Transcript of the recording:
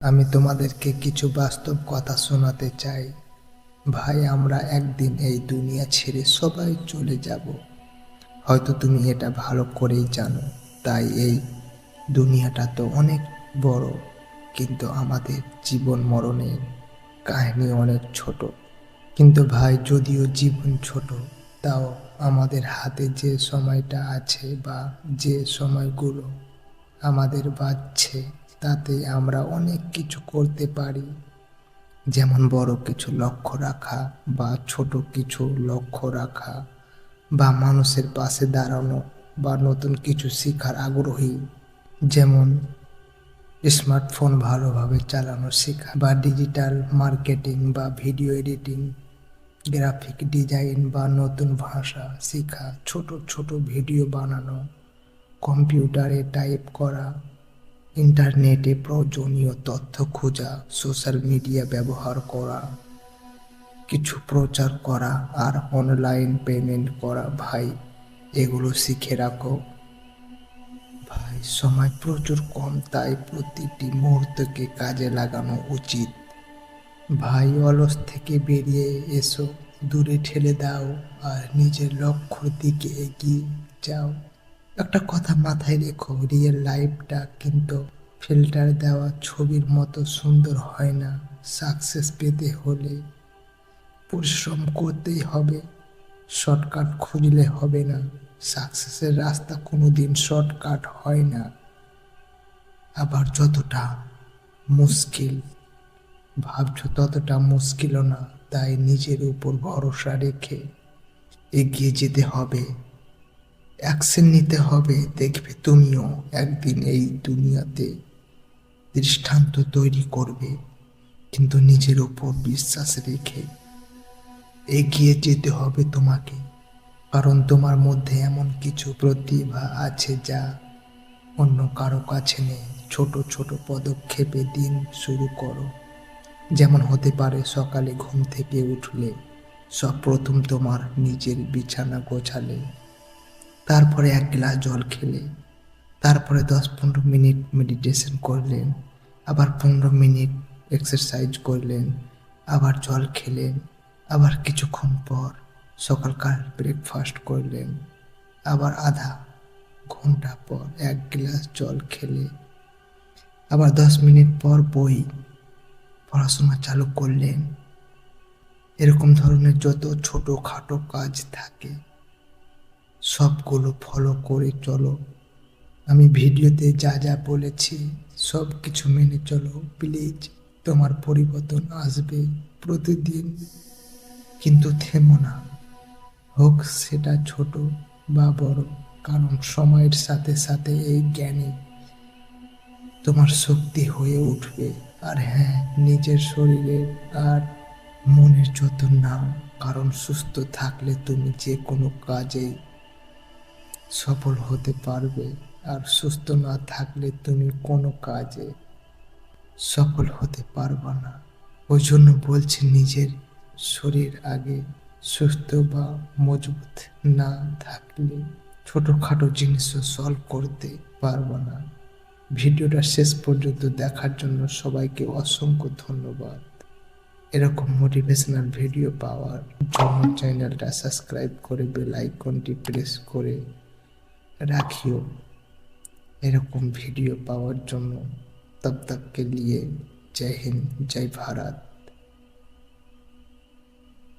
আমি তোমাদেরকে কিছু বাস্তব কথা শোনাতে চাই। ভাই, আমরা একদিন এই দুনিয়া ছেড়ে সবাই চলে যাব। হয়তো তুমি এটা ভালো করেই জানো। তাই এই দুনিয়াটা তো অনেক বড়, কিন্তু আমাদের জীবন মরণের কাহিনী অনেক ছোট। কিন্তু ভাই, যদিও জীবন ছোট, তাও আমাদের হাতে যে সময়টা আছে বা যে সময়গুলো আমাদের বাঁচছে, তাতে আমরা অনেক কিছু করতে পারি। যেমন বড় কিছু লক্ষ্য রাখা বা ছোট কিছু লক্ষ্য রাখা, বা মানুষের পাশে দাঁড়ানো, বা নতুন কিছু শেখার আগ্রহী। যেমন স্মার্টফোন ভালোভাবে চালানো শেখা, বা ডিজিটাল মার্কেটিং বা ভিডিও এডিটিং, গ্রাফিক ডিজাইন বা নতুন ভাষা শেখা, ছোট ছোট ভিডিও বানানো, কম্পিউটারে টাইপ করা, ইন্টারনেটে প্রয়োজনীয় তথ্য খোঁজা, সোশ্যাল মিডিয়া ব্যবহার করা, কিছু প্রচার করা, আর অনলাইন পেমেন্ট করা। ভাই, এগুলো শিখে রাখো। ভাই, সময় প্রচুর কম, তাই প্রতিটি মুহূর্তকে কাজে লাগানো উচিত। ভাই, অলস থেকে বেরিয়ে এসো, দূরে ঠেলে দাও, আর নিজের লক্ষ্যর দিকে এগিয়ে যাও। একটা কথা মাথায় রেখো, রিয়েল লাইফটা কিন্তু ফিল্টার দেওয়া ছবির মতো সুন্দর হয় না। সাকসেস পেতে হলে পরিশ্রম করতেই হবে, শর্টকাট খুঁজলে হবে না। সাকসেসের রাস্তা কোনোদিন শর্টকাট হয় না। আবার যতটা মুশকিল ভাবছো ততটা মুশকিলও না। তাই নিজের উপর ভরসা রেখে এগিয়ে যেতে হবে, অ্যাকশন নিতে হবে। দেখবে তুমিও একদিন এই দুনিয়াতে দৃষ্টান্ত তৈরি করবে, কিন্তু নিজের উপর বিশ্বাস রেখে এগিয়ে যেতে হবে তোমাকে। কারণ তোমার মধ্যে এমন কিছু প্রতিভা আছে যা অন্য কারো কাছে নেই। ছোট ছোট পদক্ষেপে দিন শুরু করো। যেমন হতে পারে সকালে ঘুম থেকে উঠলে সব প্রথম তোমার নিজের বিছানা গোছালে, তারপরে এক গ্লাস জল খেলে, তারপরে 10-15 মিনিট মেডিটেশন করলেন, আবার 15 মিনিট এক্সারসাইজ করলেন, আবার জল খেলেন, আবার কিছুক্ষণ পর সকালকার ব্রেকফাস্ট করলেন, আবার আধা ঘন্টা পর এক গ্লাস জল খেলে, আবার 10 মিনিট পর বই পড়াশোনা চালু করলেন। এরকম ধরনের যত ছোটখাটো কাজ থাকে সবগুলো ফলো করে চলো। আমি ভিডিওতে যা যা বলেছি সব কিছু মেনে চলো প্লিজ। তোমার পরিবর্তন আসবে প্রতিদিন, কিন্তু থেমো না, হোক সেটা ছোট বা বড়। কারণ সময়ের সাথে সাথে এই জ্ঞানী তোমার শক্তি হয়ে উঠবে। আর হ্যাঁ, নিজের শরীরের আর মনের যত্ন নাও, কারণ সুস্থ থাকলে তুমি যে কোনো কাজে সফল হতে পারবে, আর সুস্থ না থাকলে তুমি কোনো কাজে সফল হতে পারবে না। ওই জন্য বলছি, নিজের শরীর আগে। সুস্থ বা মজবুত না থাকলে ছোটখাটো জিনিসও সলভ করতে পারবে না। ভিডিওটা শেষ পর্যন্ত দেখার জন্য সবাইকে অসংখ্য ধন্যবাদ। এরকম মোটিভেশনাল ভিডিও পাওয়ার জন্য চ্যানেলটা সাবস্ক্রাইব করে বেল আইকনটি প্রেস করে রাখিও। এরকম ভিডিও পাওয়ার জন্য। তব তক কে লিয়ে জয় হিন্দ, জয় ভারত।